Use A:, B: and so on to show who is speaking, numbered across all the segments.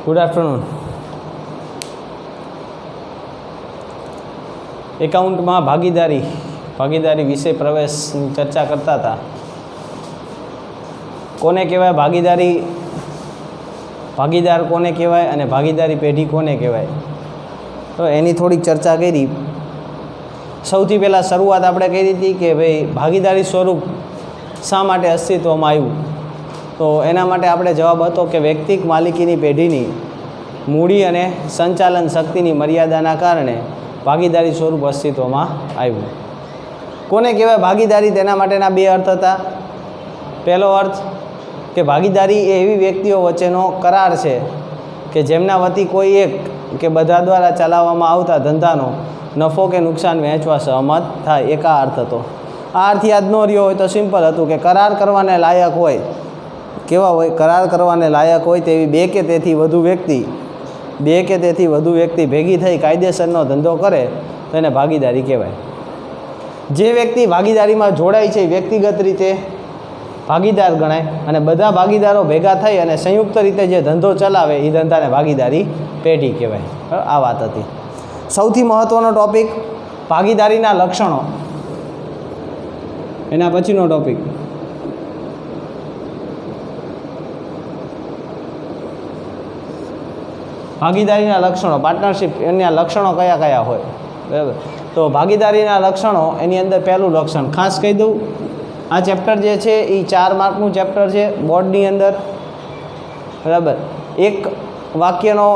A: Good afternoon. એકાઉન્ટમાં ભાગીદારી વિશે પ્રવેશની ચર્ચા કરતા હતા. કોને કહેવાય ભાગીદાર કોને કહેવાય અને ભાગીદારી પેઢી કોને કહેવાય, તો એની થોડીક ચર્ચા કરી. સૌથી પહેલાં શરૂઆત આપણે કરી હતી કે ભાઈ ભાગીદારી સ્વરૂપ શા માટે અસ્તિત્વમાં આવ્યું. તો એના માટે આપણે જવાબ હતો કે વ્યક્તિક માલિકીની પેઢીની મૂડી અને સંચાલન શક્તિની મર્યાદાના કારણે ભાગીદારી સ્વરૂપ અસ્તિત્વમાં આવ્યું. કોને કહેવાય ભાગીદારી, તેના માટેના બે અર્થ હતા. પહેલો અર્થ કે ભાગીદારી એ એવી વ્યક્તિઓ વચ્ચેનો કરાર છે કે જેમના વતી કોઈ એક કે બધા દ્વારા ચલાવવામાં આવતા ધંધાનો નફો કે નુકસાન વહેંચવા સહમત થાય. એક આ અર્થ હતો. આ અર્થ યાદ ન રહ્યો હોય તો સિમ્પલ હતું કે કરાર કરવાને લાયક હોય, કેવા હોય, કરાર કરવાને લાયક હોય તેવી બે કે તેથી વધુ વ્યક્તિ ભેગી થઈ કાયદેસરનો ધંધો કરે તો એને ભાગીદારી કહેવાય. જે વ્યક્તિ ભાગીદારીમાં જોડાય છે વ્યક્તિગત રીતે ભાગીદાર ગણાય અને બધા ભાગીદારો ભેગા થઈ અને સંયુક્ત રીતે જે ધંધો ચલાવે એ ધંધાને ભાગીદારી પેઢી કહેવાય. આ વાત હતી. સૌથી મહત્ત્વનો ટૉપિક ભાગીદારીના લક્ષણો, એના પછીનો ટૉપિક ભાગીદારીના લક્ષણો, પાર્ટનરશિપ, એના લક્ષણો કયા કયા હોય. બરાબર. તો ભાગીદારીના લક્ષણો, એની અંદર પહેલું લક્ષણ ખાસ કહી દઉં. આ ચેપ્ટર જે છે એ 4 માર્કનું ચેપ્ટર છે બોર્ડની અંદર. બરાબર. એક વાક્યનો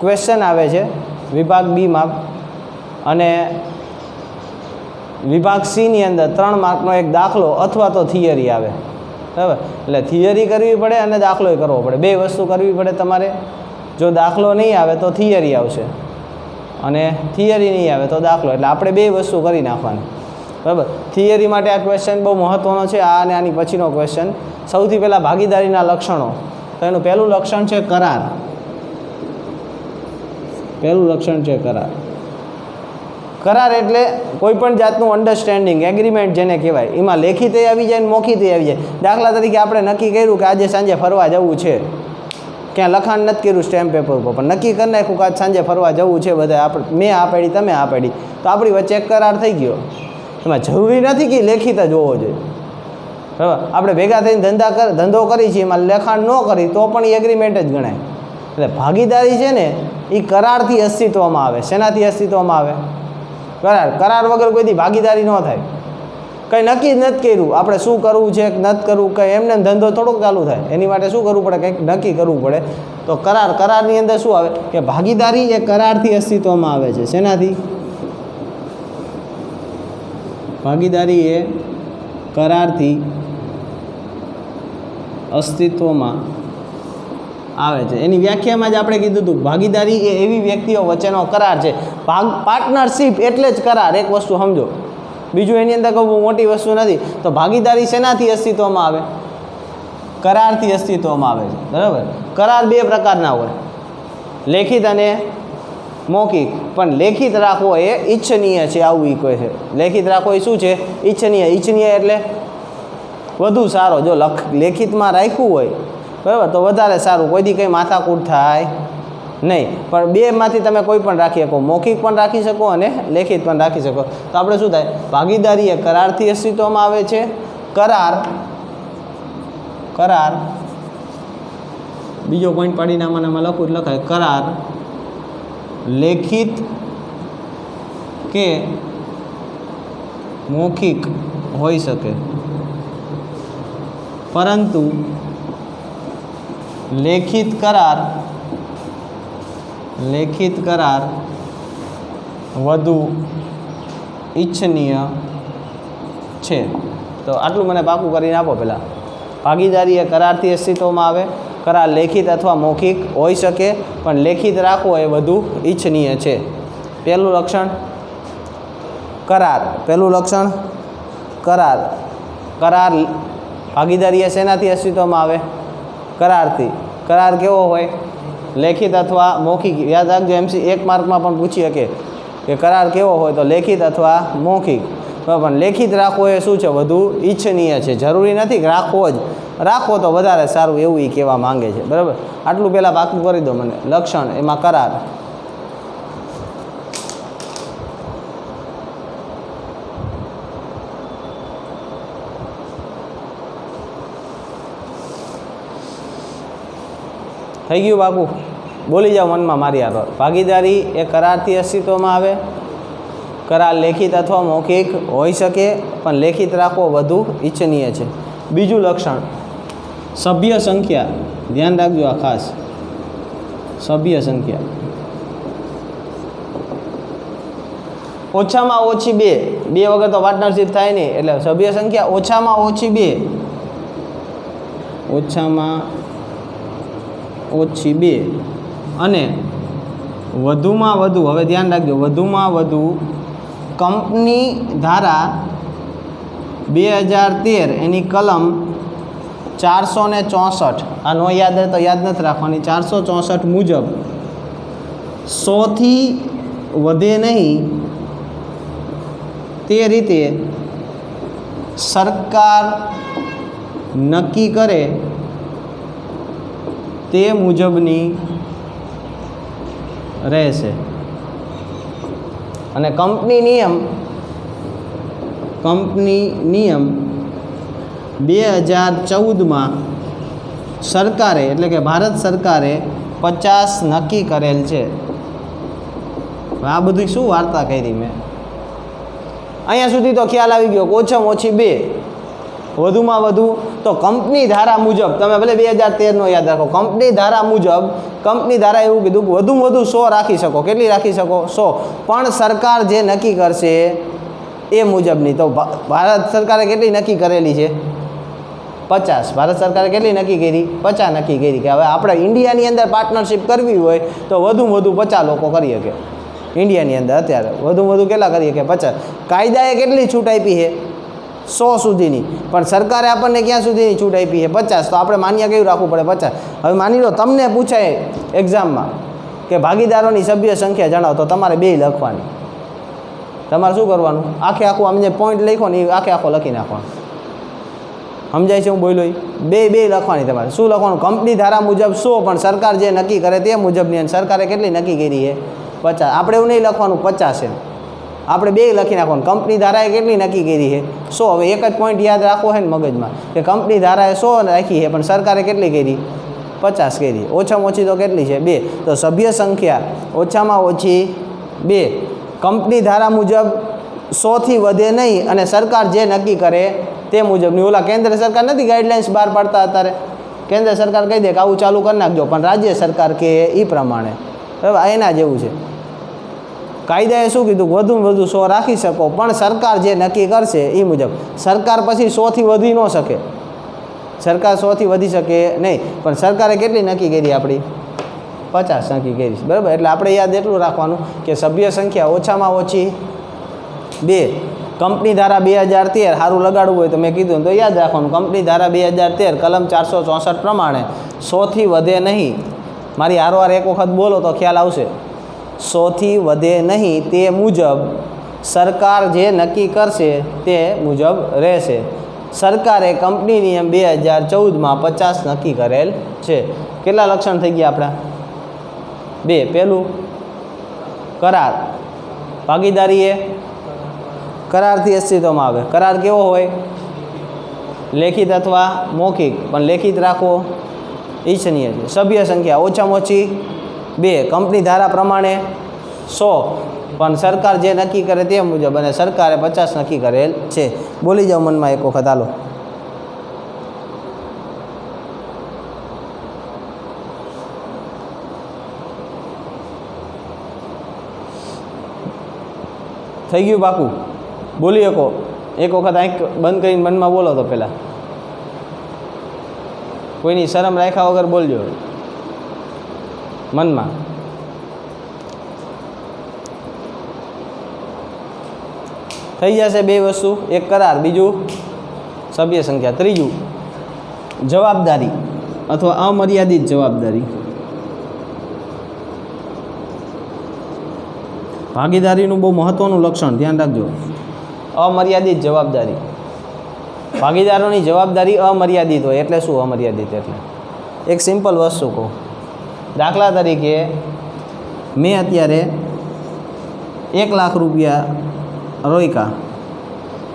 A: ક્વેશ્ચન આવે છે વિભાગ બીમાં અને વિભાગ સીની અંદર 3 માર્કનો એક દાખલો અથવા તો થિયરી આવે. બરાબર. એટલે થિયરી કરવી પડે અને દાખલોય કરવો પડે, બે વસ્તુ કરવી પડે તમારે. જો દાખલો નહીં આવે તો થિયરી આવશે અને થિયરી નહીં આવે તો દાખલો. એટલે આપણે બે વસ્તુ કરી નાખવાની. બરાબર. થિયરી માટે આ ક્વેશ્ચન બહુ મહત્ત્વનો છે. આ અને આની પછીનો ક્વેશ્ચન. સૌથી પહેલાં ભાગીદારીના લક્ષણો. તો એનું પહેલું લક્ષણ છે કરાર. કરાર એટલે કોઈપણ જાતનું અન્ડરસ્ટેન્ડિંગ, એગ્રીમેન્ટ જેને કહેવાય, એમાં લેખિતે આવી જાય ને મૌખિતે આવી જાય. દાખલા તરીકે આપણે નક્કી કર્યું કે આજે સાંજે ફરવા જવું છે, ક્યાં લખાણ નથી કર્યું સ્ટેમ્પ પેપર ઉપર, પણ નક્કી કરી નાખ્યું કે આજ સાંજે ફરવા જવું છે બધા, મેં આ પાડી તમે આ પાડી, તો આપણી વચ્ચે એક કરાર થઈ ગયો. એમાં જરૂરી નથી કે લેખિત જ હોવો જોઈએ. બરાબર. આપણે ભેગા થઈને ધંધો કરી છીએ, એમાં લખાણ ન કરી તો પણ એ એગ્રીમેન્ટ જ ગણાય. એટલે ભાગીદારી છે ને એ કરારથી અસ્તિત્વમાં આવે. શેનાથી અસ્તિત્વમાં આવે? કરાર વગર કોઈથી ભાગીદારી ન થાય. કંઈ નક્કી જ નથી કર્યું આપણે શું કરવું છે નથી કરવું, કંઈ એમને ધંધો થોડોક ચાલુ થાય. એની માટે શું કરવું પડે? કંઈક નક્કી કરવું પડે. તો કરારની અંદર શું આવે કે ભાગીદારી એ કરારથી અસ્તિત્વમાં આવે છે. શેનાથી? ભાગીદારી એ કરારથી અસ્તિત્વમાં આવે છે. એની વ્યાખ્યામાં જ આપણે કીધું હતું ભાગીદારી એ એવી વ્યક્તિઓ વચ્ચેનો કરાર છે. પાર્ટનરશિપ એટલે જ કરાર. એક વસ્તુ સમજો, બીજું એની અંદર કોઈ મોટી વસ્તુ નથી. તો ભાગીદારી શેનાથી અસ્તિત્વમાં આવે? કરારથી અસ્તિત્વમાં આવે છે. બરાબર. કરાર બે પ્રકારના હોય, લેખિત અને મૌખિક. પણ લેખિત રાખવો એ ઈચ્છનીય છે, આવું એ કહે છે. લેખિત રાખવો એ શું છે? ઈચ્છનીય. ઈચ્છનીય એટલે વધુ સારો. જો લેખિતમાં રાખ્યું હોય બરાબર તો વધારે સારું, કોઈથી કંઈ માથાકૂટ થાય નહીં. પણ બેમાંથી તમે કોઈ પણ રાખી શકો, મૌખિક પણ રાખી શકો અને લેખિત પણ રાખી શકો. તો આપણે શું થાય? ભાગીદારી એ કરારથી અસ્તિત્વમાં આવે છે. કરાર બીજો પોઈન્ટ પાડીને આમાં લખું લખાય કરાર લેખિત કે મૌખિક હોઈ શકે, પરંતુ લેખિત કરાર વધુ ઈચ્છનીય છે. તો આટલું મને પાકું કરીને આપો. પહેલાં ભાગીદારી એ કરારથી અસ્તિત્વમાં આવે. કરાર લેખિત અથવા મૌખિક હોઈ શકે, પણ લેખિત રાખવો એ વધુ ઈચ્છનીય છે. પહેલું લક્ષણ કરાર. ભાગીદારી એ શેનાથી અસ્તિત્વમાં આવે? કરારથી. કરાર કેવો હોય? લેખિત અથવા મૌખિક. યાદ રાખજો, 1 માર્કમાં પણ પૂછી શકે કે કરાર કેવો હોય, તો લેખિત અથવા મૌખિક. બરાબર, પણ લેખિત રાખવો એ શું છે, વધુ ઈચ્છનીય છે, જરૂરી નથી કે રાખવો જ, રાખવો તો વધારે સારું એવું એ કહેવા માંગે છે. બરાબર, આટલું પહેલાં પાકું કરી દો મને. લક્ષણ એમાં કરાર, થઈ ગયું બાપુ? બોલી જાઓ મનમાં મારી આગળ. ભાગીદારી એ કરારથી અસ્તિત્વમાં આવે. કરાર લેખિત અથવા મૌખિક હોઈ શકે, પણ લેખિત રાખવો વધુ ઈચ્છનીય છે. બીજું લક્ષણ સભ્ય સંખ્યા, ધ્યાન રાખજો આ ખાસ, સભ્ય સંખ્યા ઓછામાં ઓછી બે વગર તો પાર્ટનરશિપ થાય નહીં. એટલે સભ્ય સંખ્યા ઓછામાં ઓછી બે, ઓછામાં ઓછી બે અને વધુમાં વધુ, હવે ધ્યાન રાખજો, વધુમાં વધુ કંપની ધારા 2013 એની કલમ 464, આ નો યાદ હોય તો યાદ નથી રાખવાની, 464 મુજબ 100થી વધે નહીં તે રીતે સરકાર નક્કી કરે તે મુજબની રહેશે. અને કંપની નિયમ 2014માં સરકારે, એટલે કે ભારત સરકારે 50 નક્કી કરેલ છે. આ બધી શું વાર્તા કરી મેં? અહીંયા સુધી તો ખ્યાલ આવી ગયો કે ઓછામાં ઓછી બે, વધુમાં વધુ તો કંપની ધારા મુજબ, તમે ભલે 2013નો યાદ રાખો, કંપની ધારા મુજબ, કંપની ધારા એવું કીધું કે વધુમાં વધુ 100 રાખી શકો. કેટલી રાખી શકો? 100. પણ સરકાર જે નક્કી કરશે એ મુજબની. તો ભારત સરકારે કેટલી નક્કી કરેલી છે? 50. ભારત સરકારે કેટલી નક્કી કરી? 50 નક્કી કરી. કે હવે આપણે ઇન્ડિયાની અંદર પાર્ટનરશિપ કરવી હોય તો વધુમાં વધુ 50 લોકો કરી શકે ઇન્ડિયાની અંદર. અત્યારે વધુમાં વધુ કેટલા કરી શકે? 50. કાયદાએ કેટલી છૂટ આપી છે? 100 સુધીની. પણ સરકારે આપણને ક્યાં સુધીની છૂટ આપી છે? 50. તો આપણે માન્ય કેવું રાખવું પડે? 50. હવે માની લો તમને પૂછાય એક્ઝામમાં કે ભાગીદારોની સભ્ય સંખ્યા જણાવો, તો તમારે 2 લખવાની. તમારે શું કરવાનું? આખું આમ જે પોઈન્ટ લખો ને એ આખો લખી નાખવાનું. સમજાય છે હું બોલ્યો? 2 લખવાની. તમારે શું લખવાનું? કંપની ધારા મુજબ 100, પણ સરકાર જે નક્કી કરે તે મુજબની. અને સરકારે કેટલી નક્કી કરી છે? 50. આપણે એવું નહીં લખવાનું 50 છે, આપણે 2 લખી નાખવાનું. કંપની ધારાએ કેટલી નક્કી કરી છે? 100. હવે એક જ પોઈન્ટ યાદ રાખવો છે ને મગજમાં, કે કંપની ધારાએ 100 રાખી છે, પણ સરકારે કેટલી કરી? 50 કરી. ઓછામાં ઓછી તો કેટલી છે? 2. તો સભ્ય સંખ્યા ઓછામાં ઓછી 2, કંપની ધારા મુજબ 100થી વધે નહીં, અને સરકાર જે નક્કી કરે તે મુજબની. ઓલા કેન્દ્ર સરકાર નથી ગાઈડલાઇન્સ બહાર પાડતા અત્યારે? કેન્દ્ર સરકાર કહી દે કે આવું ચાલુ કરી નાખજો, પણ રાજ્ય સરકાર કે એ પ્રમાણે. બરાબર, એના જેવું છે. કાયદાએ શું કીધું? વધુમાં વધુ 100 રાખી શકો, પણ સરકાર જે નક્કી કરશે એ મુજબ. સરકાર પછી 100થી વધી ન શકે, સરકાર 100થી વધી શકે નહીં. પણ સરકારે કેટલી નક્કી કરી? આપણી 50 નક્કી કરી. બરાબર, એટલે આપણે યાદ એટલું રાખવાનું કે સભ્ય સંખ્યા ઓછામાં ઓછી 2, કંપની ધારા 2013, સારું લગાડવું હોય તો મેં કીધું તો યાદ રાખવાનું, કંપની ધારા 2013 કલમ 464 પ્રમાણે 100થી વધે નહીં. મારી હારવાર એક વખત બોલો તો ખ્યાલ આવશે. 100થી વધે નહીં તે મુજબ સરકાર જે નક્કી કરશે તે મુજબ રહેશે. સરકારે કંપની નિયમ 2014માં 50 નક્કી કરેલ છે. કેટલા લક્ષણ થઈ ગયા આપણા? 2. પહેલું કરાર. ભાગીદારી એ કરારથી અસ્તિત્વમાં આવે. કરાર કેવો હોય? લેખિત અથવા મૌખિક, પણ લેખિત રાખવો ઈચ્છનીય છે. સભ્ય સંખ્યા ઓછામાં ઓછી 2, કંપની ધારા પ્રમાણે 100, પણ સરકાર જે નક્કી કરે તે મુજબ, અને સરકારે 50 નક્કી કરેલ છે. બોલી જાઓ મનમાં એક વખત, હાલો. થઈ ગયું પાકું? બોલી શકો? એક વખત આંખ બંધ કરીને મનમાં બોલો તો પહેલાં. કોઈની શરમ રાખ્યા વગર બોલજો મનમાં. થઈ જશે 2 વસ્તુ, એક કરાર, બીજું સભ્ય સંખ્યા. ત્રીજું જવાબદારી અથવા અમર્યાદિત જવાબદારી. ભાગીદારીનું બહુ મહત્ત્વનું લક્ષણ ધ્યાન રાખજો. અમર્યાદિત જવાબદારી. ભાગીદારોની જવાબદારી અમર્યાદિત હોય. એટલે શું અમર્યાદિત? એટલે એક સિમ્પલ વસ્તુ કહું. દાખલા તરીકે મેં અત્યારે 1 લાખ રૂપિયા રોક્યા,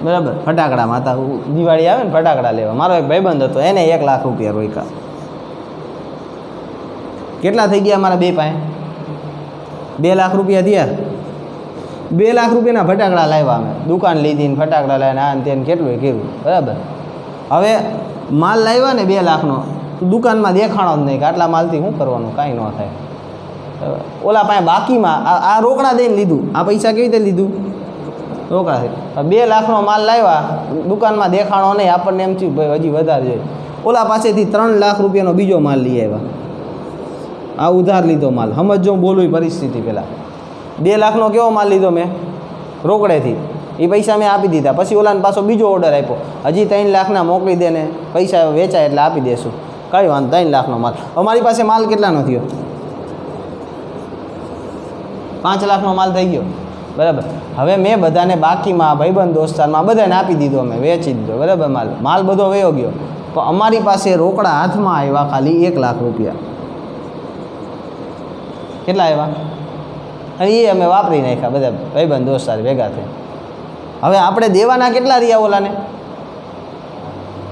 A: બરાબર, ફટાકડામાં હતા. દિવાળી આવે ને ફટાકડા લેવા, મારો એક ભાઈબંધ હતો, એને 1 લાખ રૂપિયા રોક્યા. કેટલા થઈ ગયા મારા બે પાસે? 2 લાખ રૂપિયા થયા. 2 લાખ રૂપિયાના ફટાકડા લાવ્યા અમે, દુકાન લીધી ને ફટાકડા લાવ્યા, આ ને તેને કેટલું કર્યું, બરાબર. હવે માલ લાવ્યા ને 2 લાખનો, દુકાનમાં દેખાણો જ નહીં કે આટલા માલથી શું કરવાનું, કાંઈ ન થાય. ઓલા પાસે બાકીમાં આ રોકડા દઈને લીધું. આ પૈસા કેવી રીતે લીધું? રોકડાથી. 2 લાખનો માલ લાવ્યા, દુકાનમાં દેખાણો નહીં, આપણને એમ થયું ભાઈ હજી વધારે જોઈએ. ઓલા પાસેથી 3 લાખ રૂપિયાનો બીજો માલ લઈ આવ્યા. આ ઉધાર લીધો માલ. સમજો બોલું પરિસ્થિતિ પહેલાં. 2 લાખનો કેવો માલ લીધો મેં? રોકડેથી. એ પૈસા મેં આપી દીધા. પછી ઓલાને પાછો બીજો ઓર્ડર આપ્યો, હજી 3 લાખના મોકલી દે ને, પૈસા વેચાય એટલે આપી દેશું. કઈ વાંધો, 3 લાખનો માલ. અમારી પાસે માલ કેટલાનો થયો? 5 લાખનો માલ થઈ ગયો, બરાબર. હવે મેં બધાને બાકીમાં ભાઈબંધ દોસ્તારમાં બધાને આપી દીધો, અમે વેચી દીધો, બરાબર. માલ બધો વયો ગયો. પણ અમારી પાસે રોકડા હાથમાં આવ્યા ખાલી 1 લાખ રૂપિયા. કેટલા આવ્યા? અને એ અમે વાપરી નાખ્યા બધા ભાઈબંધ દોસ્તાર ભેગા થઈ. હવે આપણે દેવાના કેટલા રહ્યા ઓલાને?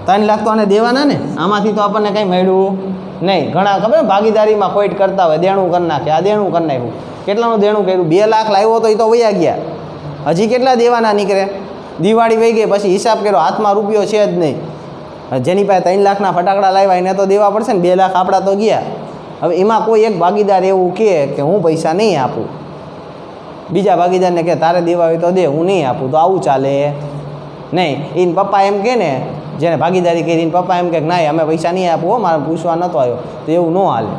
A: 3 લાખ તો આને દેવાના ને. આમાંથી તો આપણને કંઈ મળ્યું નહીં. ઘણા ખબર ભાગીદારીમાં ખોટ કરતા હોય, દેણું કરી નાખે. આ દેણું કરી નાખ્યું. કેટલાનું દેણું કર્યું? 2 લાખ લાવ્યો તો એ તો વયા ગયા. હજી કેટલા દેવાના નીકળે? દિવાળી વહી ગઈ, પછી હિસાબ કર્યો, હાથમાં રૂપિયો છે જ નહીં. જેની પાસે 3 લાખના ફટાકડા લાવ્યા એને તો દેવા પડશે ને. 2 લાખ આપણા તો ગયા. હવે એમાં કોઈ એક ભાગીદાર એવું કહે કે હું પૈસા નહીં આપું, બીજા ભાગીદારને કહે તારે દેવા હોય તો દે, હું નહીં આપું, તો આવું ચાલે નહીં. એને પપ્પા એમ કહે ને, જેને ભાગીદારી કરી, એને પપ્પા એમ કહે ના અમે પૈસા નહીં આપવું, હો મારે પૂછવા નહોતો આવ્યો, તો એવું ન હાલે.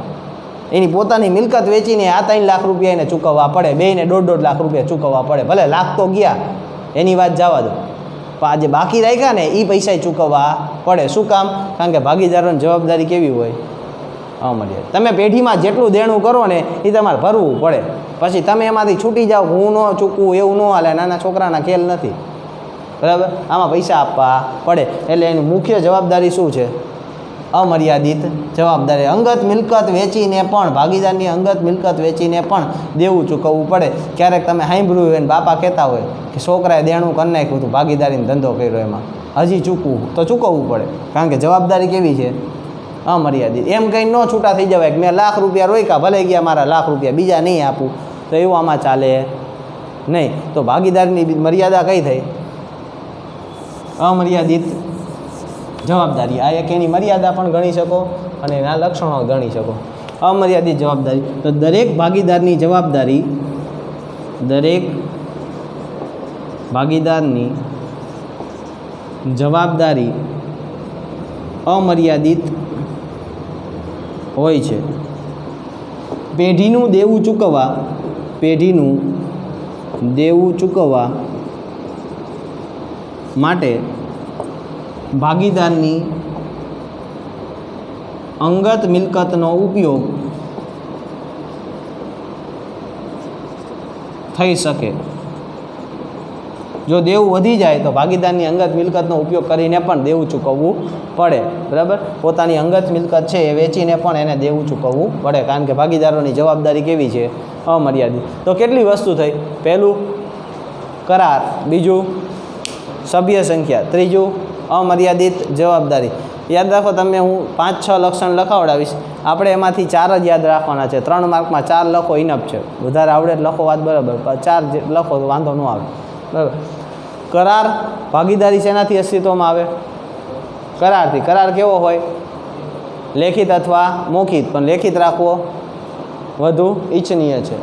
A: એની પોતાની મિલકત વેચીને આ 3 લાખ રૂપિયા એને ચૂકવવા પડે, બેને 1.5 લાખ રૂપિયા ચૂકવવા પડે. ભલે લાખ તો ગયા, એની વાત જવા દો, પણ આજે બાકી રાખ્યા ને એ પૈસા ચૂકવવા પડે. શું કામ? કારણ કે ભાગીદારોની જવાબદારી કેવી હોય? અમર્યાદિત. તમે પેઢીમાં જેટલું દેણું કરો ને એ તમારે ભરવું પડે. પછી તમે એમાંથી છૂટી જાઓ, હું ન ચૂકવું, એવું ન હાલે. નાના છોકરાના ખેલ નથી, બરાબર. આમાં પૈસા આપવા પડે. એટલે એની મુખ્ય જવાબદારી શું છે? અમર્યાદિત જવાબદારી. અંગત મિલકત વેચીને પણ, ભાગીદારની અંગત મિલકત વેચીને પણ દેવું ચૂકવવું પડે. ક્યારેક તમે સાંભળ્યું હોય ને બાપા કહેતા હોય કે છોકરાએ દેણું કરી નાખ્યું હતું, ભાગીદારીનો ધંધો કર્યો, એમાં હજી ચૂકવું તો ચૂકવવું પડે. કારણ કે જવાબદારી કેવી છે? અમર્યાદિત. એમ કંઈ ન છૂટા થઈ જવાય કે મેં લાખ રૂપિયા રોક્યા, ભલે ગયા મારા લાખ રૂપિયા, બીજા નહીં આપું, તો એવું આમાં ચાલે નહીં. તો ભાગીદારની મર્યાદા કઈ થઈ? અમર્યાદિત જવાબદારી. આ એક એની મર્યાદા પણ ગણી શકો અને એના લક્ષણો ગણી શકો. અમર્યાદિત જવાબદારી. તો દરેક ભાગીદારની જવાબદારી, દરેક ભાગીદારની જવાબદારી અમર્યાદિત હોય છે. પેઢીનું દેવું ચૂકવવા, પેઢીનું દેવું ચૂકવવા માટે ભાગીદારની અંગત મિલકતનો ઉપયોગ થઈ શકે. જો દેવું વધી જાય તો ભાગીદારની અંગત મિલકતનો ઉપયોગ કરીને પણ દેવું ચૂકવવું પડે, બરાબર. પોતાની અંગત મિલકત છે એ વેચીને પણ એને દેવું ચૂકવવું પડે, કારણ કે ભાગીદારોની જવાબદારી કેવી છે? અમર્યાદિત. તો કેટલી વસ્તુ થઈ? પહેલું કરાર, બીજું સભ્ય સંખ્યા, ત્રીજું અમર્યાદિત જવાબદારી. યાદ રાખો, તમે હું 5-6 લક્ષણ લખાવડાવીશ, આપણે એમાંથી 4 જ યાદ રાખવાના છે. 3 માર્કમાં 4 લખો ઇનફ છે. વધારે આવડે લખો, વાત બરાબર, 4 લખો તો વાંધો ન આવે, બરાબર. કરાર, ભાગીદારી શેનાથી અસ્તિત્વમાં આવે? કરારથી. કરાર કેવો હોય? લેખિત અથવા મૌખિક, પણ લેખિત રાખવો વધુ ઈચ્છનીય છે.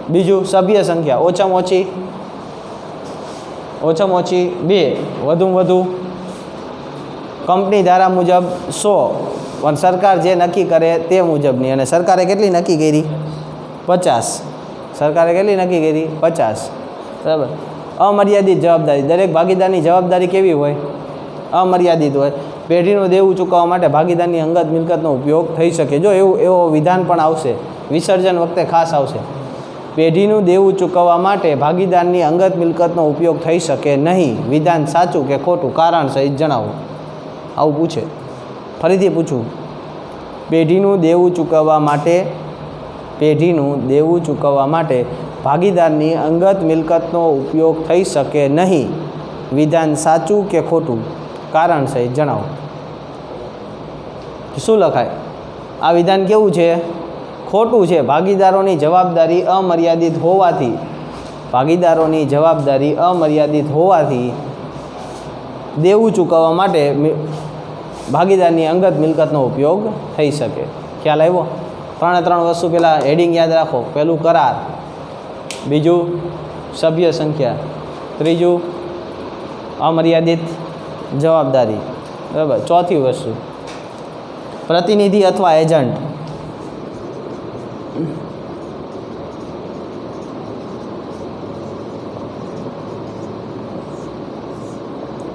A: બીજું સભ્ય સંખ્યા, ઓછામાં ઓછી 2, વધુમાં વધુ કંપની ધારા મુજબ 100, પણ સરકાર જે નક્કી કરે તે મુજબની. અને સરકારે કેટલી નક્કી કરી? 50. સરકારે કેટલી નક્કી કરી? 50, બરાબર. અમર્યાદિત જવાબદારી. દરેક ભાગીદારની જવાબદારી કેવી હોય? અમર્યાદિત હોય. પેઢીનું દેવું ચૂકવવા માટે ભાગીદારની અંગત મિલકતનો ઉપયોગ થઈ શકે. જો એવો વિધાન પણ આવશે, વિસર્જન વખતે ખાસ આવશે. પેઢીનું દેવું ચૂકવવા માટે ભાગીદારની અંગત મિલકતનો ઉપયોગ થઈ શકે નહીં. વિધાન સાચું કે ખોટું? કારણ સહિત જણાવો. આવું પૂછે. ફરીથી પૂછું. પેઢીનું દેવું ચૂકવવા માટે ભાગીદારની અંગત મિલકતનો ઉપયોગ થઈ શકે નહીં. વિધાન સાચું કે ખોટું? કારણ સહિત જણાવો. શું લખાય? આ વિધાન કેવું છે? ખોટું છે. ભાગીદારોની જવાબદારી અમર્યાદિત હોવાથી દેવું ચૂકવવા માટે ભાગીદારની અંગત મિલકતનો ઉપયોગ થઈ શકે. ખ્યાલ આવ્યો? ત્રણ વસ્તુ પહેલાં હેડિંગ યાદ રાખો. પહેલું કરાર, બીજું સભ્ય સંખ્યા, ત્રીજું અમર્યાદિત જવાબદારી, બરાબર. ચોથી વસ્તુ પ્રતિનિધિ અથવા એજન્ટ.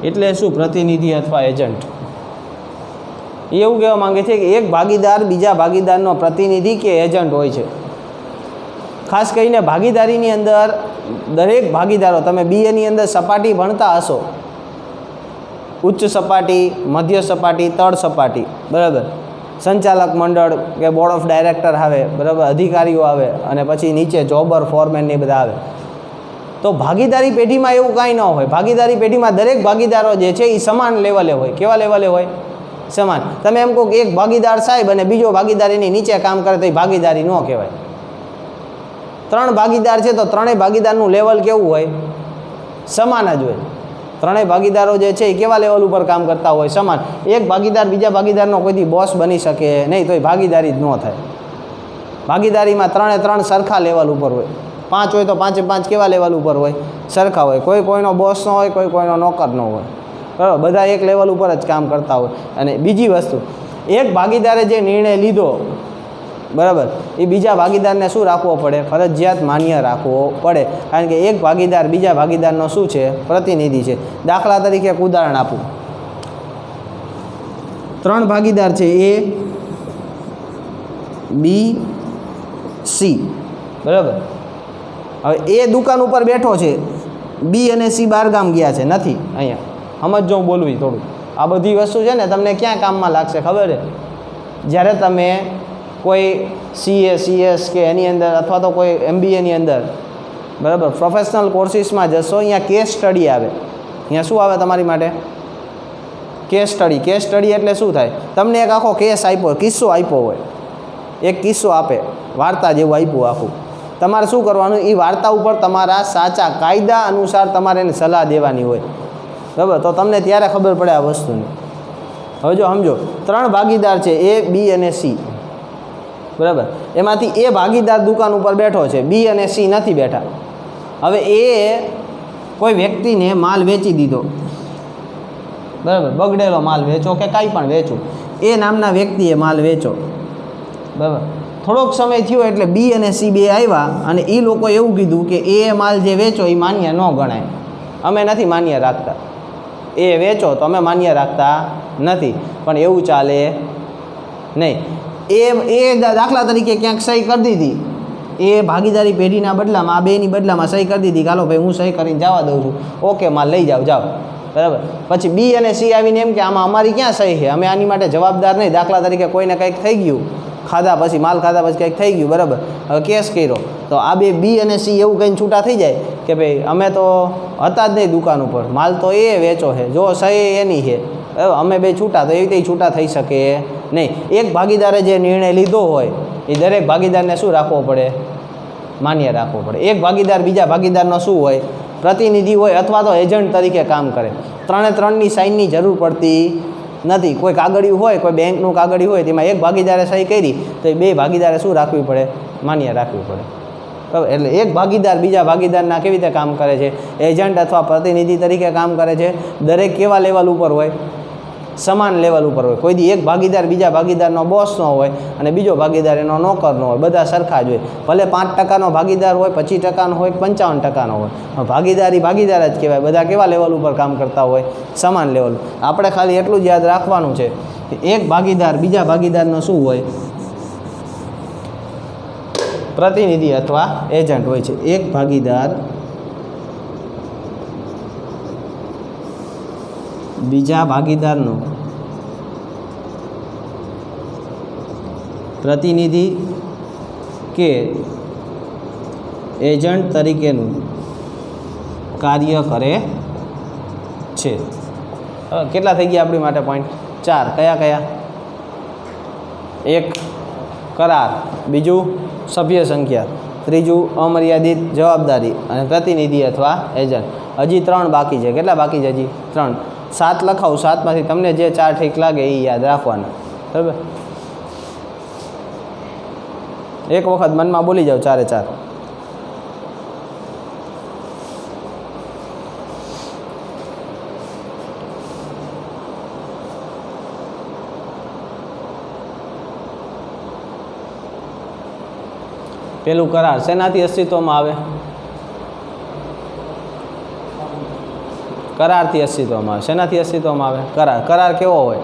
A: એટલે શું પ્રતિનિધિ અથવા એજન્ટ? એવું કહેવા માંગે છે કે એક ભાગીદાર બીજા ભાગીદારનો પ્રતિનિધિ કે એજન્ટ હોય છે. ખાસ કરીને ભાગીદારીની અંદર દરેક ભાગીદારો, તમે બીએની અંદર સપાટી ભણતા હશો, ઉચ્ચ સપાટી, મધ્ય સપાટી, તળ સપાટી, બરાબર. સંચાલક મંડળ કે બોર્ડ ઓફ ડાયરેક્ટર આવે, બરાબર, અધિકારીઓ આવે, અને પછી નીચે જોબર, ફોરમેન ને બધા આવે. તો ભાગીદારી પેઢીમાં એવું કાંઈ ન હોય. ભાગીદારી પેઢીમાં દરેક ભાગીદારો જે છે એ સમાન લેવલે હોય. કેવા લેવલે હોય? સમાન. તમે એમ કહો કે એક ભાગીદાર સાહેબ અને બીજો ભાગીદાર એની નીચે કામ કરે તો એ ભાગીદારી ન કહેવાય. ત્રણ ભાગીદાર છે તો ત્રણેય ભાગીદારનું લેવલ કેવું હોય? સમાન જ હોય. ત્રણેય ભાગીદારો જે છે એ કેવા લેવલ ઉપર કામ કરતા હોય? સમાન. એક ભાગીદાર બીજા ભાગીદારનો કોઈથી બોસ બની શકે નહીં, તો એ ભાગીદારી જ ન થાય. ભાગીદારીમાં ત્રણ સરખા લેવલ ઉપર હોય. 5 હોય તો 5 કેવા લેવલ ઉપર હોય? સરખા હોય. કોઈનો બોસ ન હોય, કોઈનો નોકર ન હોય, બરાબર. બધા એક લેવલ ઉપર જ કામ કરતા હોય. અને બીજી વસ્તુ, એક ભાગીદારે જે નિર્ણય લીધો, બરાબર, એ બીજા ભાગીદારને શું રાખવો પડે? ફરજિયાત માન્ય રાખવો પડે. કારણ કે એક ભાગીદાર બીજા ભાગીદારનો શું છે? પ્રતિનિધિ છે. દાખલા તરીકે એક ઉદાહરણ આપું. 3 ભાગીદાર છે, A, B, C, બરાબર. હવે એ દુકાન ઉપર બેઠો છે, બી અને સી બહાર ગામ ગયા છે, નથી અહીંયા. સમજો હું બોલવી થોડું. આ બધી વસ્તુ છે ને તમને ક્યાં કામમાં લાગશે ખબર છે? જ્યારે તમે કોઈ CS કે એની અંદર, અથવા તો કોઈ MBAની અંદર, બરાબર, પ્રોફેશનલ કોર્સિસમાં જશો, અહીંયા કેસ સ્ટડી આવે. અહીંયા શું આવે તમારી માટે? Case study. કેસ સ્ટડી એટલે શું થાય? તમને એક આખો કેસ આપ્યો, કિસ્સો આપ્યો હોય, એક કિસ્સો આપે, વાર્તા જેવું આપ્યું આખું. તમારે શું કરવાનું? એ વાર્તા ઉપર તમારા સાચા કાયદા અનુસાર તમારે એને સલાહ દેવાની હોય, બરાબર. તો તમને ત્યારે ખબર પડે આ વસ્તુની. હવે જો સમજો, 3 ભાગીદાર છે, A, B અને C, બરાબર. એમાંથી એ ભાગીદાર દુકાન ઉપર બેઠો છે, બી અને સી નથી બેઠા. હવે એ કોઈ વ્યક્તિને માલ વેચી દીધો, બરાબર, બગડેલો માલ વેચો કે કાંઈ પણ વેચો, એ નામના વ્યક્તિએ માલ વેચો, બરાબર. થોડોક સમય થયો એટલે બી અને સી બે આવ્યા અને એ લોકો એવું કીધું કે એ માલ જે વેચો એ માન્ય ન ગણાય, અમે નથી માન્ય રાખતા. એ વેચો તો અમે માન્ય રાખતા નથી, પણ એવું ચાલે નહીં. એ દાખલા તરીકે ક્યાંક સહી કરી દીધી, એ ભાગીદારી પેઢીના બદલામાં, આ બેની બદલામાં સહી કરી દીધી, ચાલો ભાઈ હું સહી કરીને જવા દઉં છું, ઓકે માલ લઈ જાઓ, બરાબર. પછી બી અને સી આવીને એમ કે આમાં અમારી ક્યાં સહી છે, અમે આની માટે જવાબદાર નહીં. દાખલા તરીકે કોઈને કંઈક થઈ ગયું, ખાધા પછી, માલ ખાધા પછી કંઈક થઈ ગયું, બરાબર, હવે કેસ કર્યો, તો આ બે બી અને સી એવું કહીને છૂટા થઈ જાય કે ભાઈ અમે તો હતા જ નહીં દુકાન ઉપર, માલ તો એ વેચો છે, જો સહી એની છે, બરાબર, અમે બે છૂટા, તો એવી રીતે છૂટા થઈ શકે નહીં. એક ભાગીદારે જે નિર્ણય લીધો હોય એ દરેક ભાગીદારને શું રાખવો પડે? માન્ય રાખવો પડે. એક ભાગીદાર બીજા ભાગીદારનો શું હોય? પ્રતિનિધિ હોય, અથવા તો એજન્ટ તરીકે કામ કરે. ત્રણની સાઇનની જરૂર પડતી નથી. કોઈ કાગળિયું હોય, કોઈ બેંકનું કાગળિયું હોય, તેમાં એક ભાગીદારે સહી કરી તો એ બે ભાગીદારે શું રાખવી પડે? માન્ય રાખવી પડે, બરાબર. એટલે એક ભાગીદાર બીજા ભાગીદારના કેવી રીતે કામ કરે છે? એજન્ટ અથવા પ્રતિનિધિ તરીકે કામ કરે છે. દરેક કેવા લેવલ ઉપર હોય? સમાન લેવલ ઉપર હોય. કોઈ દી એક ભાગીદાર બીજા ભાગીદારનો બોસ ન હોય અને બીજો ભાગીદાર એનો નોકર ન હોય, બધા સરખા જ હોય. ભલે 5%નો ભાગીદાર હોય, 25%નો હોય, 55%નો હોય, ભાગીદાર જ કહેવાય. બધા કેવા લેવલ ઉપર કામ કરતા હોય? સમાન લેવલ. આપણે ખાલી એટલું જ યાદ રાખવાનું છે કે એક ભાગીદાર બીજા ભાગીદારનો શું હોય? પ્રતિનિધિ અથવા એજન્ટ હોય છે. એક ભાગીદાર બીજા ભાગીદારનો પ્રતિનિધિ કે એજન્ટ તરીકેનું કાર્ય કરે છે. કેટલા થઈ ગયા આપણી માટે પોઈન્ટ? 4. કયા કયા? એક કરાર, બીજું સભ્ય સંખ્યા, ત્રીજું અમર્યાદિત જવાબદારી અને પ્રતિનિધિ અથવા એજન્ટ. હજી 3 બાકી છે. કેટલા બાકી છે હજી? 3. 7 લખાવું. 7માંથી તમને જે 4 ઠીક લાગે એ યાદ રાખવાના. બરાબર? એક વખત મનમાં બોલી જાઓ 4 એ 4. પેલું કરાર શેનાથી અસ્તિત્વમાં આવે? કરારથી અસ્તિત્વમાં આવે. શેનાથી અસ્તિત્વમાં આવે? કરાર. કરાર કેવો હોય?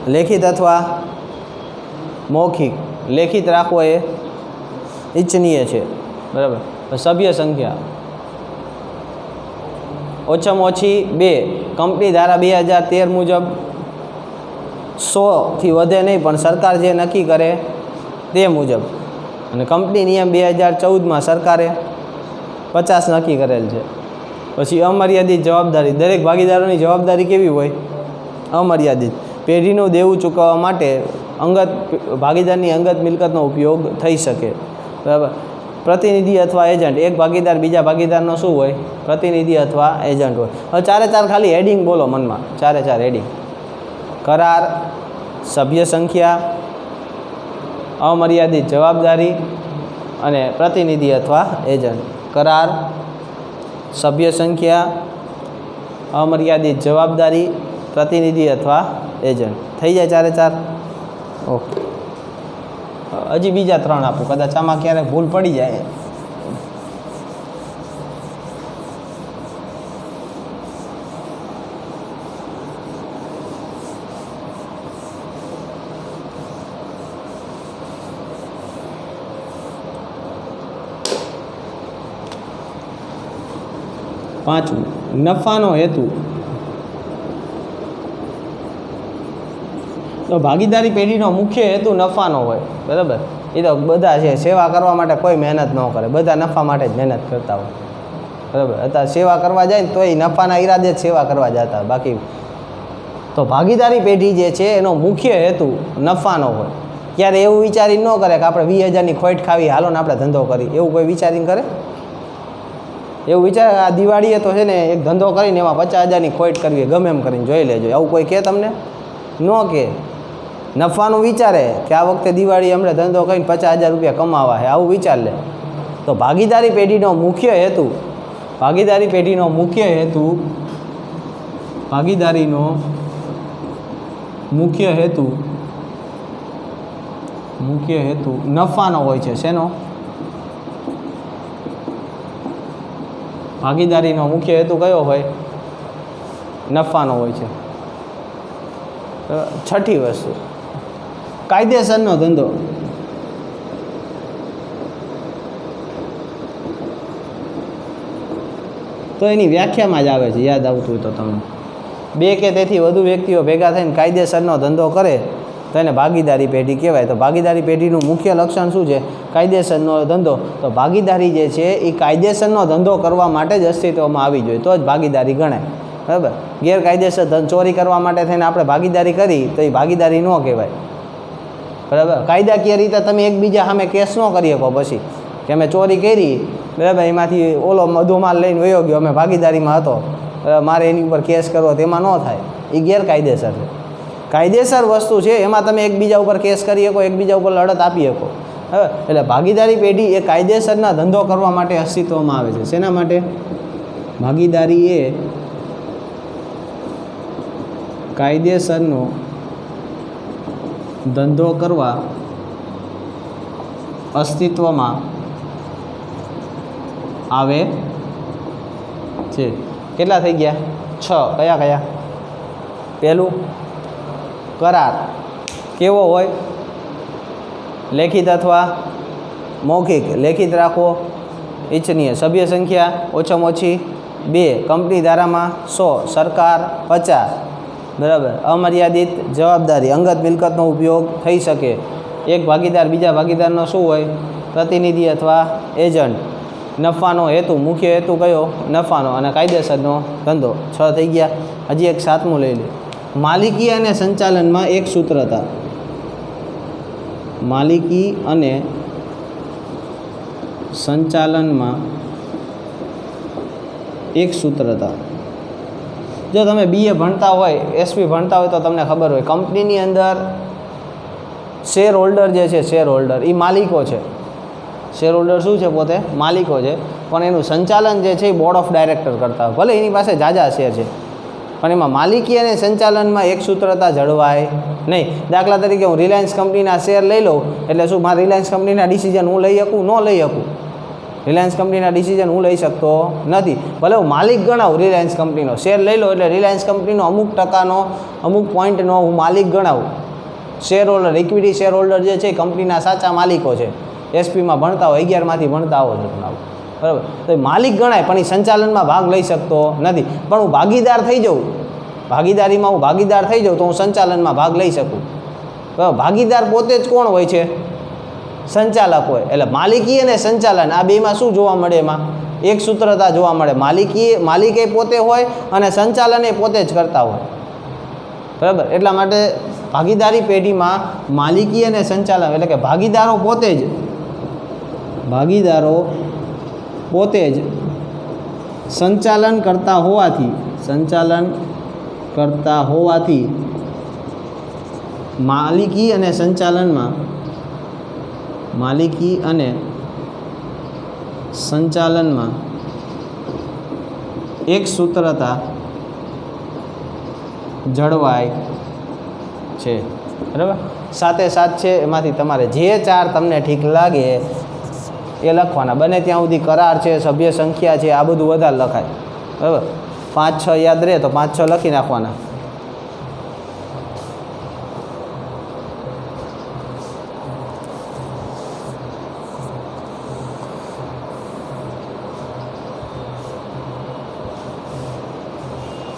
A: લેખિત અથવા મૌખિક? લેખિત રાખવો એ ઈચ્છનીય છે. બરાબર. સભ્ય સંખ્યા ઓછામાં ઓછી 2. કંપની ધારા 2013 મુજબ 100થી વધે નહીં, પણ સરકાર જે નક્કી કરે તે મુજબ. અને કંપની નિયમ 2014માં સરકારે 50 નક્કી કરેલ છે. પછી અમર્યાદિત જવાબદારી. દરેક ભાગીદારોની જવાબદારી કેવી હોય? અમર્યાદિત. પેઢીનું દેવું ચૂકવવા માટે અંગત ભાગીદારની અંગત મિલકતનો ઉપયોગ થઈ શકે. બરાબર. પ્રતિનિધિ અથવા એજન્ટ. એક ભાગીદાર બીજા ભાગીદારનો શું હોય? પ્રતિનિધિ અથવા એજન્ટ હોય. હવે 4 એ 4 ખાલી હેડિંગ બોલો મનમાં. 4 એ 4 હેડિંગ. કરાર, સભ્ય સંખ્યા, અમર્યાદિત જવાબદારી અને પ્રતિનિધિ અથવા એજન્ટ. કરાર, સભ્ય સંખ્યા, અમર્યાદિત જવાબદારી, પ્રતિનિધિ અથવા એજન્ટ. થઈ જાય 4 એ 4? ઓકે. હજી બીજા 3 આપું, કદાચ આમાં ક્યારેક ભૂલ પડી જાય. પાંચમું, નફાનો હેતુ. તો ભાગીદારી પેઢીનો મુખ્ય હેતુ નફાનો હોય. બરાબર. એ તો બધા છે, સેવા કરવા માટે કોઈ મહેનત ન કરે, બધા નફા માટે જ મહેનત કરતા હોય. બરાબર. અત્યારે સેવા કરવા જાય ને તો એ નફાના ઈરાદે જ સેવા કરવા જતા. બાકી તો ભાગીદારી પેઢી જે છે એનો મુખ્ય હેતુ નફાનો હોય. ક્યારે એવું વિચારી ન કરે કે આપણે 20,000ની ખોટ ખાવી, હાલો ને આપણે ધંધો કરી, એવું કોઈ વિચારીને કરે? એવું વિચાર આ દિવાળીએ તો છે ને એક ધંધો કરીને એમાં 50,000ની ખોટ કરવી, ગમે એમ કરીને જોઈ લેજો, આવું કોઈ કહે તમને? ન કે. નફાનું વિચારે કે આ વખતે દિવાળી અમને ધંધો કરીને 50,000 રૂપિયા કમાવા છે, આવું વિચાર લે. તો ભાગીદારી પેઢીનો મુખ્ય હેતુ, ભાગીદારીનો મુખ્ય હેતુ નફાનો હોય છે. શેનો? ભાગીદારીનો મુખ્ય હેતુ કયો હોય? નફાનો હોય છે. છઠ્ઠી વસ્તુ, કાયદેસરનો ધંધો. તો એની વ્યાખ્યામાં જ આવે છે, યાદ આવતું હોય તો તમને. 2 કે તેથી વધુ વ્યક્તિઓ ભેગા થઈને કાયદેસરનો ધંધો કરે તો એને ભાગીદારી પેઢી કહેવાય. તો ભાગીદારી પેઢીનું મુખ્ય લક્ષણ શું છે? કાયદેસરનો ધંધો. તો ભાગીદારી જે છે એ કાયદેસરનો ધંધો કરવા માટે જ અસ્તિત્વમાં આવી જોઈએ, તો જ ભાગીદારી ગણાય. બરાબર. ગેરકાયદેસર ચોરી કરવા માટે થઈને આપણે ભાગીદારી કરી તો એ ભાગીદારી ન કહેવાય. બરાબર. કાયદાકીય રીતે તમે એકબીજા સામે કેસ ન કરી શકો પછી કે અમે ચોરી કરી, બરાબર, એમાંથી ઓલો મધુમાલ લઈને વયો ગયો, અમે ભાગીદારીમાં હતો, મારે એની ઉપર કેસ કરવો, તેમાં ન થાય. એ ગેરકાયદેસર છે. કાયદેસર વસ્તુ છે એમાં તમે એકબીજા ઉપર કેસ કરી શકો, એકબીજા ઉપર લડત આપી શકો. હવે એટલે ભાગીદારી પેઢી એ કાયદેસરના ધંધો કરવા માટે અસ્તિત્વમાં આવે છે. શેના માટે? ભાગીદારી એ કાયદેસરનો ધંધો કરવા અસ્તિત્વમાં આવે છે. કેટલા થઈ ગયા? 6. કયા કયા? પહેલું, કરાર. કેવો હોય? લેખિત અથવા મૌખિક લેખિત રાખવો ઇચ્છનીય. સભ્ય સંખ્યા ઓછામાં ઓછી 2, કંપની ધારામાં 100, સરકાર 50, બરાબર. અમર્યાદિત જવાબદારી, અંગત મિલકતનો ઉપયોગ થઈ શકે. એક ભાગીદાર બીજા ભાગીદારનો શું હોય? પ્રતિનિધિ અથવા એજન્ટ. નફાનો હેતુ, મુખ્ય હેતુ કયો? નફાનો. અને કાયદેસરનો ધંધો. 6 થઈ ગયા. હજી એક 7મું લઈ લે. માલિકી અને સંચાલનમાં એક સૂત્રતા. માલિકી અને સંચાલનમાં એક સૂત્રતા. જો તમે BA ભણતા હોય, SP ભણતા હોય તો તમને ખબર હોય, કંપનીની અંદર શેર હોલ્ડર જે છે, શેર હોલ્ડર એ માલિકો છે. શેર હોલ્ડર શું છે? પોતે માલિકો છે. પણ એનું સંચાલન જે છે એ બોર્ડ ઓફ ડાયરેક્ટર કરતા હોય. ભલે એની પાસે ઝાઝા શેર છે, પણ એમાં માલિકી અને સંચાલનમાં એક સૂત્રતા જળવાય નહીં. દાખલા તરીકે હું રિલાયન્સ કંપનીના શેર લઈ લઉં એટલે શું મારે રિલાયન્સ કંપનીના ડિસિઝન હું લઈ શકું? ન લઈ શકું. રિલાયન્સ કંપનીના ડિસિઝન હું લઈ શકતો નથી. ભલે હું માલિક ગણાવું રિલાયન્સ કંપનીનો, શેર લઈ લો એટલે રિલાયન્સ કંપનીનો અમુક ટકાનો, અમુક પોઈન્ટનો હું માલિક ગણાવું. Shareholder, equity shareholder જે છે એ કંપનીના સાચા માલિકો છે. SPમાં ભણતા હોય, 11માંથી ભણતા આવો છો બરાબર. તો એ માલિક ગણાય પણ એ સંચાલનમાં ભાગ લઈ શકતો નથી. પણ હું ભાગીદાર થઈ જાઉં, ભાગીદારીમાં હું ભાગીદાર થઈ જાઉં તો હું સંચાલનમાં ભાગ લઈ શકું. બરાબર. ભાગીદાર પોતે જ કોણ હોય છે? સંચાલક હોય. એટલે માલિકી અને સંચાલન આ બેમાં શું જોવા મળે? એમાં એક સૂત્રતા જોવા મળે. માલિક એ પોતે હોય અને સંચાલન એ પોતે જ કરતા હોય. બરાબર. એટલા માટે ભાગીદારી પેઢીમાં માલિકી અને સંચાલન એટલે કે ભાગીદારો પોતે જ સંચાલન કરતા હોવાથી માલિકી અને સંચાલનમાં એક સૂત્રતા જળવાય છે. બરાબર. સાથે છે એમાંથી તમારે જે 4 તમને ઠીક લાગે એ લખવાના. બને ત્યાં સુધી કરાર છે, સભ્ય સંખ્યા છે, આ બધું વધારે લખાય. બરાબર. 5-6 યાદ રહે તો 5-6 લખી નાખવાના.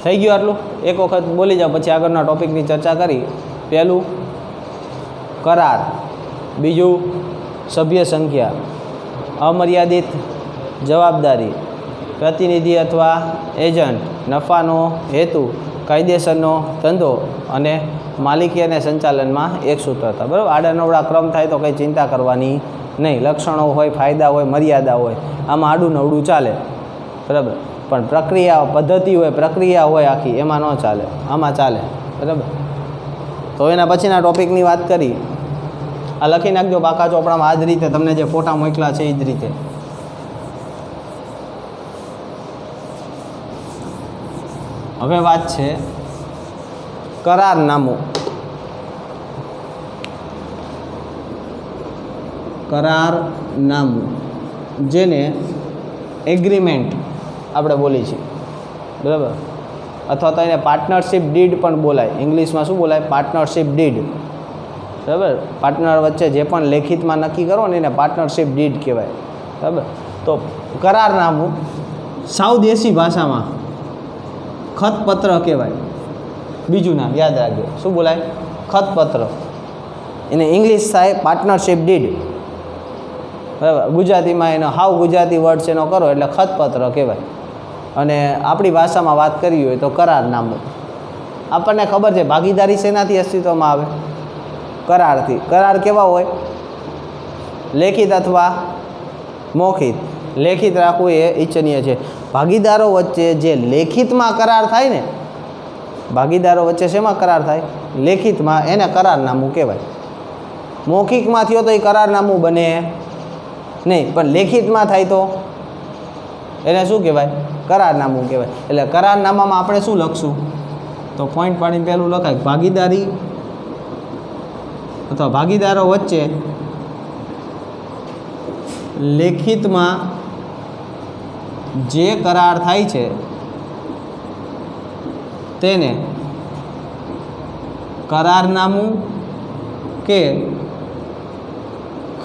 A: થઈ ગયું આટલું? એક વખત બોલી જાઓ પછી આગળના ટોપિકની ચર્ચા કરી. પહેલું કરાર, બીજું સભ્ય સંખ્યા, અમર્યાદિત જવાબદારી, પ્રતિનિધિ અથવા એજન્ટ, નફાનો હેતુ, કાયદેસરનો ધંધો અને માલિકી અને સંચાલનમાં એક સૂત્રતા. બરાબર. આડાનવડા ક્રમ થાય તો કંઈ ચિંતા કરવાની નહીં. લક્ષણો હોય, ફાયદા હોય, મર્યાદા હોય, આમાં આડું નવડું ચાલે. બરાબર. પણ પ્રક્રિયા પદ્ધતિ હોય, પ્રક્રિયા હોય આખી, એમાં ન ચાલે, આમાં ચાલે. બરાબર. તો એના પછીના ટોપિકની વાત કરી. આ લખી નાખજો પાકા ચોપડામાં, આ જ રીતે તમને જે ફોટા મોકલા છે એ જ રીતે. હવે વાત છે કરારનામું. જેને એગ્રીમેન્ટ આપણે બોલી છીએ. બરાબર. અથવા તો એને પાર્ટનરશિપ ડીડ પણ બોલાય. ઇંગ્લિશમાં શું બોલાય? Partnership did. બરાબર. પાર્ટનર વચ્ચે જે પણ લેખિતમાં નક્કી કરો ને એને પાર્ટનરશિપ ડીડ કહેવાય. બરાબર. તો કરારનામું સાવ દેશી ભાષામાં ખતપત્ર કહેવાય. બીજું નામ યાદ રાખજો. શું બોલાય? ખતપત્ર. એને ઇંગ્લિશ થાય પાર્ટનરશિપ ડીડ. બરાબર. ગુજરાતીમાં એનો હાવ ગુજરાતી વર્ડ એનો કરો એટલે ખતપત્ર કહેવાય. અને આપણી ભાષામાં વાત કરવી હોય તો કરારનામું. આપણને ખબર છે ભાગીદારી શેનાથી અસ્તિત્વમાં આવે? કરારથી. કરાર કેવા હોય? લેખિત અથવા મૌખિક. લેખિત રાખવું એ ઈચ્છનીય છે. ભાગીદારો વચ્ચે જે લેખિતમાં કરાર થાય ને, ભાગીદારો વચ્ચે શેમાં કરાર થાય? લેખિતમાં. એને કરારનામું કહેવાય. મૌખિકમાં થયો તો એ કરારનામું બને નહીં, પણ લેખિતમાં થાય તો એને શું કહેવાય? કરારનામું કહેવાય. એટલે કરારનામામાં આપણે શું લખશું? તો પોઈન્ટ પાડીને પહેલું લખાય ભાગીદારી અથવા ભાગીદારો વચ્ચે લેખિતમાં જે કરાર થાય છે તેને કરારનામું કે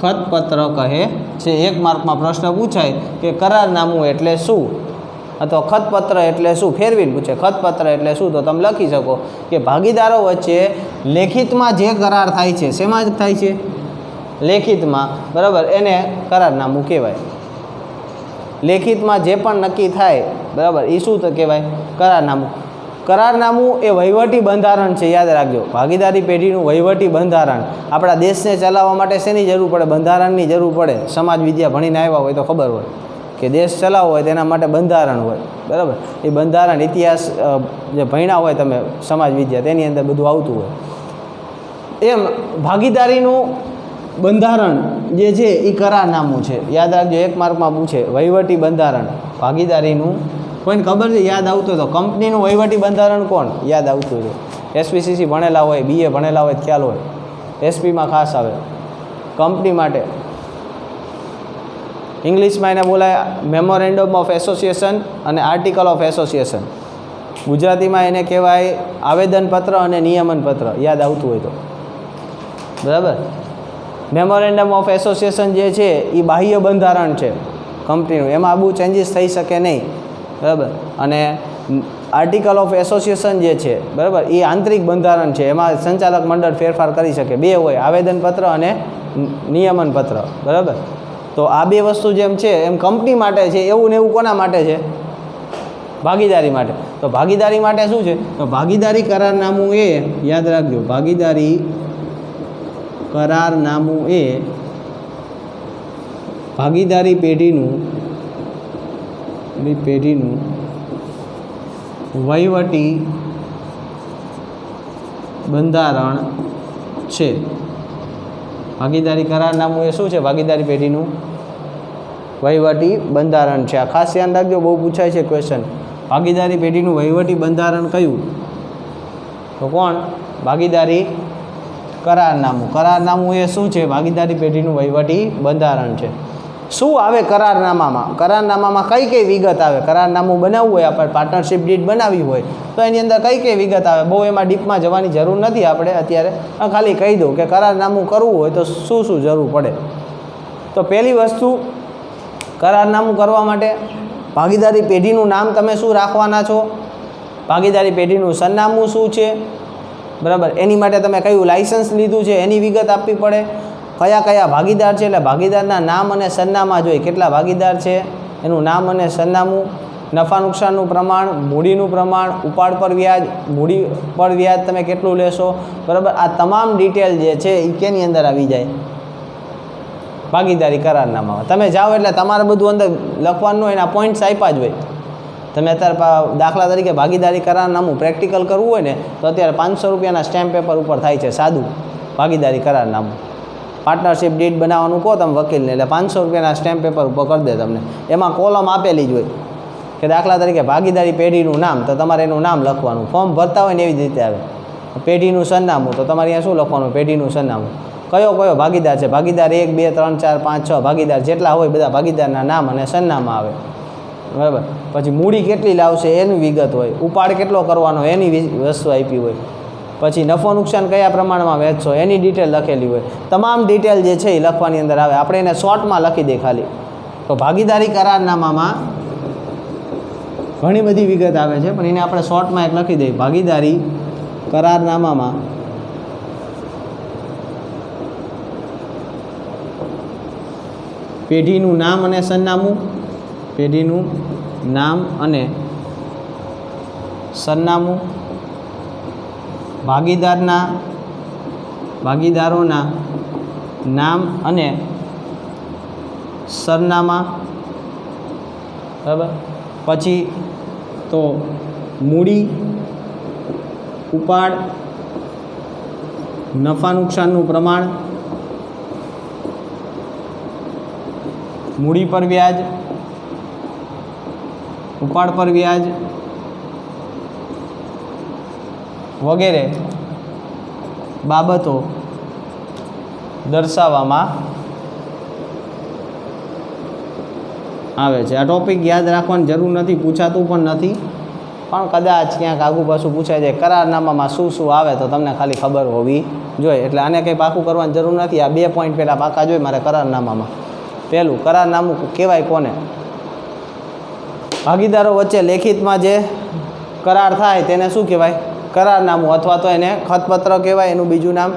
A: ખતપત્ર કહે છે. 1 માર્કમાં પ્રશ્ન પૂછાય કે કરારનામું એટલે શું અથવા ખતપત્ર એટલે શું, ફેરવીને પૂછે ખતપત્ર એટલે શું, તો તમે લખી શકો કે ભાગીદારો વચ્ચે લેખિતમાં જે કરાર થાય છે, શેમાં થાય છે, લેખિતમાં, બરાબર, એને કરારનામું કહેવાય. લેખિતમાં જે પણ નક્કી થાય, બરાબર, એ શું કહેવાય, કરારનામું. કરારનામું એ વહીવટી બંધારણ છે, યાદ રાખજો. ભાગીદારી પેઢીનું વહીવટી બંધારણ. આપણા દેશને ચલાવવા માટે શેની જરૂર પડે, બંધારણની જરૂર પડે. સમાજ વિદ્યા ભણીને આવ્યા હોય તો ખબર હોય કે દેશ ચલાવવો હોય તેના માટે બંધારણ હોય, બરાબર. એ બંધારણ ઇતિહાસ જે ભણ્યા હોય તમે સમાજ વિદ્યા, તેની અંદર બધું આવતું હોય. એમ ભાગીદારીનું બંધારણ જે છે એ કરારનામું છે. યાદ રાખજો, 1 માર્કમાં પૂછે વહીવટી બંધારણ ભાગીદારીનું. કોઈને ખબર છે, યાદ આવતું તો કંપનીનું વહીવટી બંધારણ કોણ, યાદ આવતું હોય. એસપીસીસી ભણેલા હોય, બીએ ભણેલા હોય, ખ્યાલ હોય. એસપીમાં ખાસ આવે કંપની માટે. ઇંગ્લિશમાં એને બોલાય મેમોરેન્ડમ ઓફ એસોસિએશન અને આર્ટિકલ ઓફ એસોસિએશન. ગુજરાતીમાં એને કહેવાય આવેદનપત્ર અને નિયમનપત્ર, યાદ આવતું હોય તો, બરાબર. મેમોરેન્ડમ ઓફ એસોસિએશન જે છે એ બાહ્ય બંધારણ છે કંપનીનું, એમાં બહુ ચેન્જીસ થઈ શકે નહીં, બરાબર. અને આર્ટિકલ ઓફ એસોસિએશન જે છે, બરાબર, એ આંતરિક બંધારણ છે, એમાં સંચાલક મંડળ ફેરફાર કરી શકે. 2 હોય, આવેદનપત્ર અને નિયમનપત્ર, બરાબર. તો આ 2 વસ્તુ જેમ છે એમ કંપની માટે છે, એવું ને એવું કોના માટે છે, ભાગીદારી માટે. તો ભાગીદારી માટે શું છે, તો ભાગીદારી કરારનામું એ, યાદ રાખજો, ભાગીદારી કરારનામું એ ભાગીદારી પેઢીનું વહીવટી બંધારણ છે. ભાગીદારી કરારનામું એ શું છે, ભાગીદારી પેઢીનું વહીવટી બંધારણ છે. આ ખાસ ધ્યાન રાખજો, બહુ પૂછાય છે ક્વેશ્ચન. ભાગીદારી પેઢીનું વહીવટી બંધારણ કયું, તો કોણ, ભાગીદારી કરારનામું. કરારનામું એ શું છે, ભાગીદારી પેઢીનું વહીવટી બંધારણ છે. શું આવે કરારનામામાં, કરારનામામાં કઈ કઈ વિગત આવે. કરારનામું બનાવવું હોય, આપણે પાર્ટનરશિપ ડીડ બનાવવી હોય તો એની અંદર કઈ કઈ વિગત આવે. બહુ એમાં ડીપમાં જવાની જરૂર નથી આપણે અત્યારે, ખાલી કહી દઉં કે કરારનામું કરવું હોય તો શું શું જરૂર પડે. તો પહેલી વસ્તુ, કરારનામું કરવા માટે ભાગીદારી પેઢીનું નામ તમે શું રાખવાના છો, ભાગીદારી પેઢીનું સરનામું શું છે, બરાબર. એની માટે તમે કયું લાઇસન્સ લીધું છે એની વિગત આપવી પડે. કયા કયા ભાગીદાર છે, એટલે ભાગીદારના નામ અને સરનામા જોઈએ. કેટલા ભાગીદાર છે એનું નામ અને સરનામું. નફા નુકસાનનું પ્રમાણ, મૂડીનું પ્રમાણ, ઉપાડ પર વ્યાજ, મૂડી પર વ્યાજ તમે કેટલું લેશો, બરાબર. આ તમામ ડિટેલ જે છે એ કેની અંદર આવી જાય, ભાગીદારી કરારનામામાં. તમે જાઓ એટલે તમારે બધું અંદર લખવાનું હોય, એના પોઈન્ટ્સ આપ્યા જ હોય. તમે અત્યારે દાખલા તરીકે ભાગીદારી કરારનામું પ્રેક્ટિકલ કરવું હોય ને તો અત્યારે 500 રૂપિયાના સ્ટેમ્પ પેપર ઉપર થાય છે, સાદું ભાગીદારી કરારનામું. પાર્ટનરશિપ ડીડ બનાવવાનું કહો તમે વકીલને, એટલે 500 રૂપિયાના સ્ટેમ્પ પેપર ઉપર કરી દે તમને. એમાં કોલમ આપેલી જ હોય કે દાખલા તરીકે ભાગીદારી પેઢીનું નામ, તો તમારે એનું નામ લખવાનું. ફોર્મ ભરતા હોય ને એવી જ રીતે આવે. પેઢીનું સરનામું, તો તમારે અહીંયા શું લખવાનું, પેઢીનું સરનામું. કયો કયો ભાગીદાર છે, ભાગીદાર 1, 2, 3, 4, 5, 6 ભાગીદાર જેટલા હોય બધા ભાગીદારના નામ અને સરનામા આવે, બરાબર. પછી મૂડી કેટલી લાવશે એની વિગત હોય, ઉપાડ કેટલો કરવાનો એની વસ્તુ આપી હોય, પછી નફો નુકસાન કયા પ્રમાણમાં વેચશો એની ડિટેલ લખેલી હોય. તમામ ડિટેલ જે છે એ લખવાની અંદર આવે. આપણે એને શોર્ટમાં લખી દઈએ ખાલી. તો ભાગીદારી કરારનામામાં ઘણી બધી વિગત આવે છે, પણ એને આપણે શોર્ટમાં એક લખી દઈએ. ભાગીદારી કરારનામામાં પેઢીનું નામ અને સરનામું, પેઢીનું નામ અને સરનામું, ભાગીદારોના નામ અને સરનામા, બરાબર. પછી તો મૂડી, ઉપાડ, નફા નુકસાનનું પ્રમાણ, મૂડી પર વ્યાજ, ઉપાડ પર વ્યાજ વગેરે બાબતો દર્શાવવામાં આવે છે. આ ટોપિક યાદ રાખવાની જરૂર નથી, પૂછાતું પણ નથી, પણ કદાચ ક્યાંક આગુ પાછું પૂછાય જાય કરારનામામાં શું શું આવે તો તમને ખાલી ખબર હોવી જોઈએ. એટલે આને કંઈ પાકું કરવાની જરૂર નથી. આ 2 પોઈન્ટ પહેલાં પાકા જોઈએ મારે કરારનામામાં. પહેલું, કરારનામું કહેવાય કોને? ભાગીદારો વચ્ચે લેખિતમાં જે કરાર થાય તેને શું કહેવાય? કરારનામું, અથવા તો એને ખતપત્ર કહેવાય. એનું બીજું નામ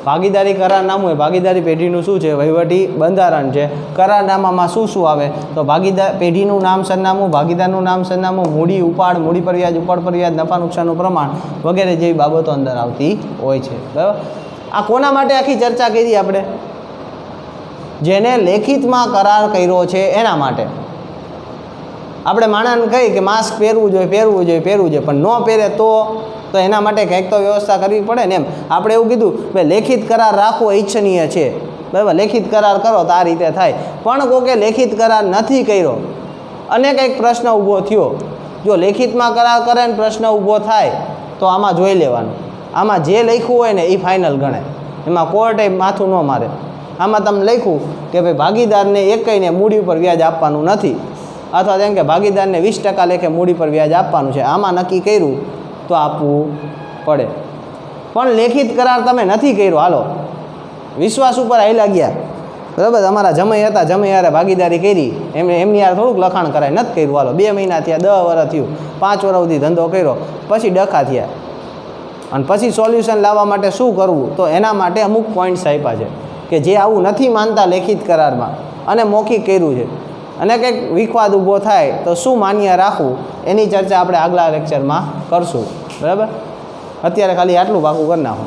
A: ભાગીદારી કરારનામું. એ ભાગીદારી પેઢીનું શું છે? વહીવટી બંધારણ છે. કરારનામામાં શું શું આવે? તો ભાગીદાર પેઢીનું નામ સરનામું, ભાગીદારનું નામ સરનામું, મૂડી ઉપાડ, મૂડી પર વ્યાજ, ઉપાડ પર વ્યાજ, નફા નુકસાનનું પ્રમાણ વગેરે જેવી બાબતો અંદર આવતી હોય છે. બરાબર. આ કોના માટે આખી ચર્ચા કરી આપણે? જેને લેખિતમાં કરાર કર્યો છે એના માટે. આપણે માણસને કહી કે માસ્ક પહેરવું જોઈએ, પણ ન પહેરે તો એના માટે કંઈક તો વ્યવસ્થા કરવી પડે ને. એમ આપણે એવું કીધું કે લેખિત કરાર રાખવો ઈચ્છનીય છે. બરાબર, લેખિત કરાર કરો તો આ રીતે થાય. પણ કોકે લેખિત કરાર નથી કર્યો અને કંઈક પ્રશ્ન ઊભો થયો, જો લેખિતમાં કરાર કરે ને પ્રશ્ન ઊભો થાય તો આમાં જોઈ લેવાનું. આમાં જે લખ્યું હોય ને એ ફાઇનલ ગણે. એમાં કોર્ટે માથું ન મારે. આમાં તમે લખ્યું કે ભાઈ ભાગીદારને એકઈને મૂડી ઉપર વ્યાજ આપવાનું નથી, અથવા તેમ કે ભાગીદારને 20% લેખે મૂડી પર વ્યાજ આપવાનું છે, આમાં નક્કી કર્યું તો આપવું પડે. પણ લેખિત કરાર તમે નથી કર્યો, હાલો વિશ્વાસ ઉપર હાલ્યા ગયા, બરાબર, તમારા જમાઈ હતા, જમાઈ યારે ભાગીદારી કરી, એમની યાર થોડુંક લખાણ કરાય, નથી કર્યું, હાલો 2 મહિના થયા, 10 વર્ષ થયું, 5 વર્ષ સુધી ધંધો કર્યો, પછી ડખા થયા, અને પછી સોલ્યુશન લાવવા માટે શું કરવું? તો એના માટે અમુક પોઈન્ટ્સ આપ્યા છે કે જે આવું નથી માનતા લેખિત કરારમાં અને મૌખિક કર્યું છે, અને કંઈક વિવાદ ઊભો થાય તો શું માન્ય રાખવું, એની ચર્ચા આપણે આગલા લેક્ચરમાં કરશું. બરાબર, અત્યારે ખાલી આટલું પાકું કરી નાખો.